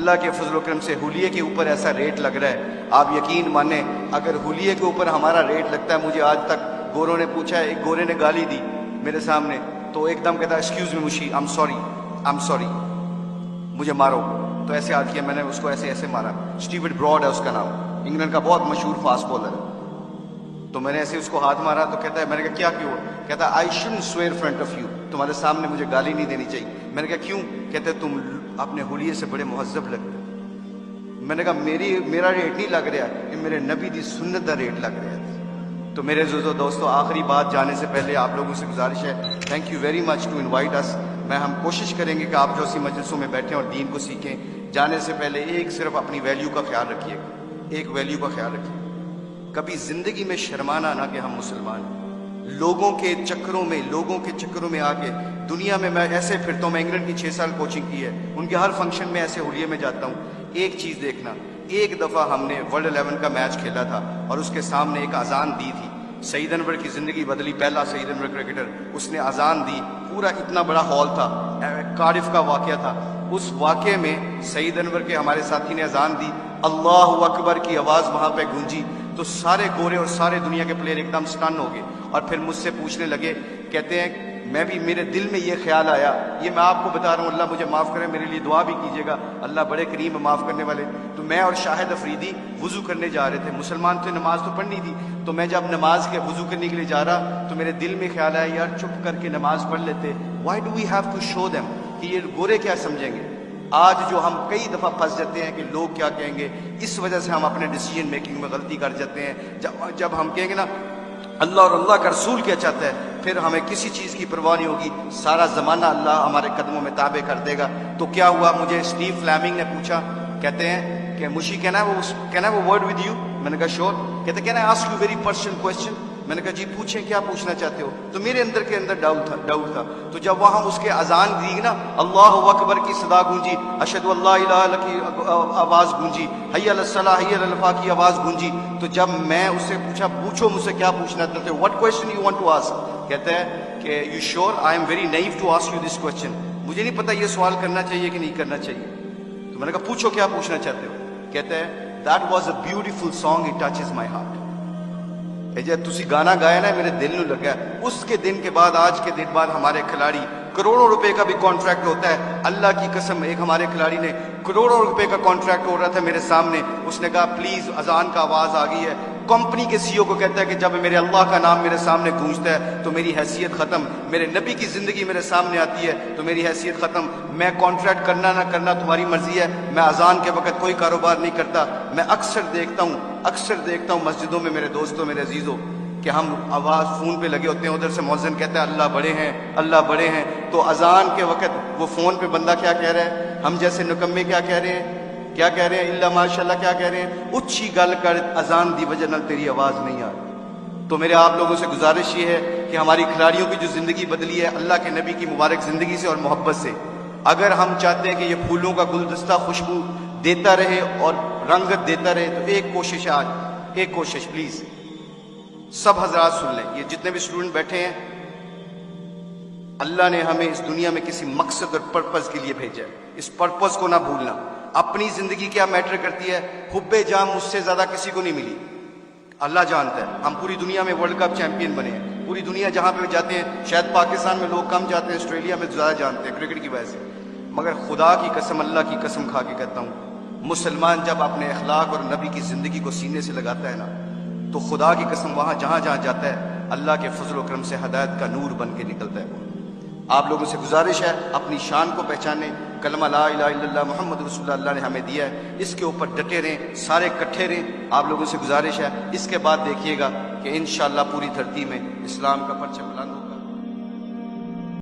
اللہ کے فضل و کرم سے حلیے کے اوپر ایسا ریٹ لگ رہا ہے، آپ یقین مانیں اگر حلیے کے اوپر ہمارا ریٹ لگتا ہے، مجھے آج تک گوروں نے پوچھا ہے، ایک گورے نے گالی دی میرے سامنے تو ایک دم کہتا ایکسکیوز می مشی، آئی ایم سوری، مجھے مارو، تو ایسے ہاتھ کیا، میں نے اس کو ایسے مارا، اسٹیورٹ براڈ ہے اس کا نام، انگلینڈ کا بہت مشہور فاسٹ بالر ہے، تو میں نے ایسے اس کو ہاتھ مارا تو کہتا ہے، میں نے کہا کیا کیوں؟ کہتا I shouldn't severe front of you, تمہارے سامنے مجھے گالی نہیں دینی چاہیے۔ میں نے کہا کیوں؟ کہتے تم اپنے حلیے سے بڑے مہذب لگتے۔ میں نے کہا میرا ریٹ نہیں لگ رہا، یہ میرے نبی دی سنت دا ریٹ لگ رہا ہے۔ تو میرے دوستو آخری بات جانے سے پہلے آپ لوگوں سے گزارش ہے، thank you very much to invite us. ہم کوشش کریں گے کہ آپ جو اسی مجلسوں میں بیٹھیں اور دین کو سیکھیں، جانے سے پہلے ایک صرف اپنی ویلیو کا خیال رکھیے گا، ایک ویلیو کا خیال رکھیے، کبھی زندگی میں شرمانا نہ کہ ہم مسلمان ہیں۔ لوگوں کے چکروں میں آ کے دنیا میں ایسے پھرتا ہوں، میں انگلینڈ کی 6 سال کوچنگ کی ہے، ان کے ہر فنکشن میں ایسے حلیے میں جاتا ہوں۔ ایک چیز دیکھنا، ایک دفعہ ہم نے ورلڈ 11 کا میچ کھیلا تھا اور اس کے سامنے ایک اذان دی تھی، سعید انور کی زندگی بدلی، پہلا سعید انور کرکٹر، اس نے اذان دی، پورا اتنا بڑا ہال تھا، کارڈف کا واقعہ تھا، اس واقعے میں سعید انور کے ہمارے ساتھی نے اذان دی، اللہ اکبر کی آواز وہاں پہ گونجی، تو سارے گورے اور سارے دنیا کے پلیئر ایک دم سٹن ہو گئے، اور پھر مجھ سے پوچھنے لگے، کہتے ہیں میرے دل میں یہ خیال آیا، یہ میں آپ کو بتا رہا ہوں، اللہ مجھے معاف کرے، میرے لیے دعا بھی کیجیے گا، اللہ بڑے کریم معاف کرنے والے۔ تو میں اور شاہد افریدی وضو کرنے جا رہے تھے، مسلمان تھے، نماز تو پڑھنی تھی، تو میں جب نماز کے وضو کرنے کے لیے جا رہا تو میرے دل میں خیال آیا، یار چپ کر کے نماز پڑھ لیتے، why do we have to show them, کہ یہ گورے کیا سمجھیں گے۔ آج جو ہم کئی دفعہ پھنس جاتے ہیں کہ لوگ کیا کہیں گے، اس وجہ سے ہم اپنے ڈیسیجن میکنگ میں غلطی کر جاتے ہیں۔ جب ہم کہیں گے نا اللہ اور اللہ کا رسول کیا چاہتا ہے، پھر ہمیں کسی چیز کی پرواہ نہیں ہوگی، سارا زمانہ اللہ ہمارے قدموں میں تابع کر دے گا۔ تو کیا ہوا، مجھے اسٹیو فلیمنگ نے پوچھا، کہتے ہیں کہ مشی کین آئی وہ ورڈ ود یو؟ میں نے کہا شور۔ کہتے can I ask you very personal question? میں نے کہا جی پوچھیں، کیا پوچھنا چاہتے ہو؟ تو میرے اندر ڈاؤٹ تھا۔ تو جب وہاں اس کے اذان دی نا، اللہ اکبر کی صدا گونجی، اشہد اللہ الہ الا اللہ کی آواز گونجی، حی علی الصلاۃ حی علی الفلاح کی آواز گونجی، تو جب میں اس سے پوچھا، پوچھو مجھ سے کیا پوچھنا چاہتے ہو، what question you want to ask? کہتے ہیں کہ you sure I am very new to ask you this question, مجھے نہیں پتا یہ سوال کرنا چاہیے کہ نہیں کرنا چاہیے۔ تو میں نے کہا پوچھو کیا پوچھنا چاہتے ہو؟ کہتے ہیں that was a beautiful song, it touches my heart. جب تسی گانا گایا نا، میرے دل میں لگا۔ اس کے دن کے بعد، آج کے دن بعد ہمارے کھلاڑی کروڑوں روپے کا بھی کانٹریکٹ ہوتا ہے، اللہ کی قسم، ایک ہمارے کھلاڑی نے کروڑوں روپے کا کانٹریکٹ ہو رہا تھا میرے سامنے، اس نے کہا پلیز اذان کا آواز آ گئی ہے، کمپنی کے سی او کو کہتا ہے کہ جب میرے اللہ کا نام میرے سامنے گونجتا ہے تو میری حیثیت ختم، میرے نبی کی زندگی میرے سامنے آتی ہے تو میری حیثیت ختم، میں کانٹریکٹ کرنا نہ کرنا تمہاری مرضی ہے، میں اذان کے وقت کوئی کاروبار نہیں کرتا۔ میں اکثر دیکھتا ہوں مسجدوں میں میرے دوستوں، میرے عزیزوں، کہ ہم آواز فون پہ لگے ہوتے ہیں، ادھر سے مؤذن کہتا ہے اللہ بڑے ہیں، اللہ بڑے ہیں، تو اذان کے وقت وہ فون پہ بندہ کیا کہہ رہا ہے، ہم جیسے نکمے کیا کہہ رہے ہیں، اللہ ماشاء اللہ کیا کہہ رہے ہیں، اچھی گل کر، اذان دی وجہ نال تیری آواز نہیں آ رہی۔ تو میرے آپ لوگوں سے گزارش یہ ہے کہ ہماری کھلاڑیوں کی جو زندگی بدلی ہے اللہ کے نبی کی مبارک زندگی سے اور محبت سے، اگر ہم چاہتے ہیں کہ یہ پھولوں کا گلدستہ خوشبو دیتا رہے اور رنگت دیتا رہے، تو ایک کوشش آج، ایک کوشش پلیز سب حضرات سن لیں، یہ جتنے بھی اسٹوڈنٹ بیٹھے ہیں، اللہ نے ہمیں اس دنیا میں کسی مقصد اور پرپز کے لیے بھیجا ہے، اس پرپز کو نہ بھولنا۔ اپنی زندگی کیا میٹر کرتی ہے، حب جام مجھ سے زیادہ کسی کو نہیں ملی، اللہ جانتا ہے۔ ہم پوری دنیا میں ورلڈ کپ چیمپئن بنے ہیں، پوری دنیا جہاں پہ جاتے ہیں، شاید پاکستان میں لوگ کم جاتے ہیں، آسٹریلیا میں زیادہ جانتے ہیں کرکٹ کی وجہ سے، مگر خدا کی قسم، اللہ کی قسم کھا کے کہتا ہوں، مسلمان جب اپنے اخلاق اور نبی کی زندگی کو سینے سے لگاتا ہے نا، تو خدا کی قسم وہاں جہاں جاتا ہے اللہ کے فضل و کرم سے ہدایت کا نور بن کے نکلتا ہے۔ آپ لوگوں سے گزارش ہے اپنی شان کو پہچانے، کلمہ لا الہ الا اللہ محمد رسول اللہ نے ہمیں دیا ہے، اس کے اوپر ڈٹے رہیں، سارے کٹھے رہیں۔ آپ لوگوں سے گزارش ہے اس کے بعد دیکھیے گا کہ انشاءاللہ پوری دھرتی میں اسلام کا پرچم بلند ہوگا۔